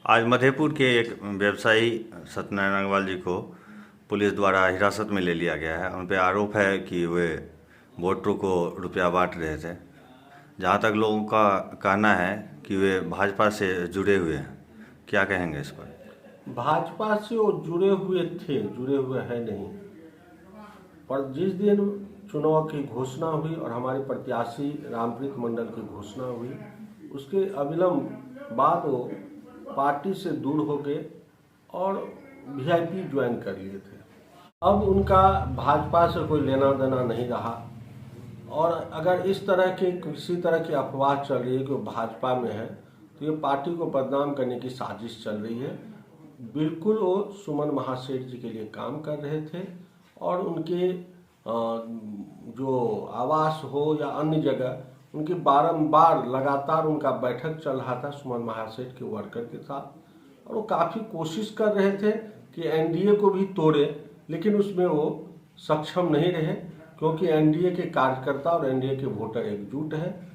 आज मधेपुर के एक व्यवसायी सत्यनारायण अग्रवाल जी को पुलिस द्वारा हिरासत में ले लिया गया है। उन पर आरोप है कि वे वोटरों को रुपया बांट रहे थे। जहाँ तक लोगों का कहना है कि वे भाजपा से जुड़े हुए हैं। क्या कहेंगे इस पर? भाजपा से वो जुड़े हुए थे, जुड़े हुए हैं नहीं। पर जिस दिन चुनाव की घोषणा हुई और हमारे प्रत्याशी रामप्रीत मंडल की घोषणा हुई, उसके अविलंब बाद वो पार्टी से दूर हो गए और वीआईपी ज्वाइन कर लिए थे। अब उनका भाजपा से कोई लेना देना नहीं रहा। और अगर इस तरह की किसी तरह की अफवाह चल रही है कि वो भाजपा में है, तो ये पार्टी को बदनाम करने की साजिश चल रही है। बिल्कुल वो सुमन महासेठ जी के लिए काम कर रहे थे और उनके जो आवास हो या अन्य जगह उनकी बारंबार लगातार उनका बैठक चल रहा था सुमन महासेठ के वर्कर के साथ। और वो काफ़ी कोशिश कर रहे थे कि एनडीए को भी तोड़े, लेकिन उसमें वो सक्षम नहीं रहे, क्योंकि एनडीए के कार्यकर्ता और एनडीए के वोटर एकजुट हैं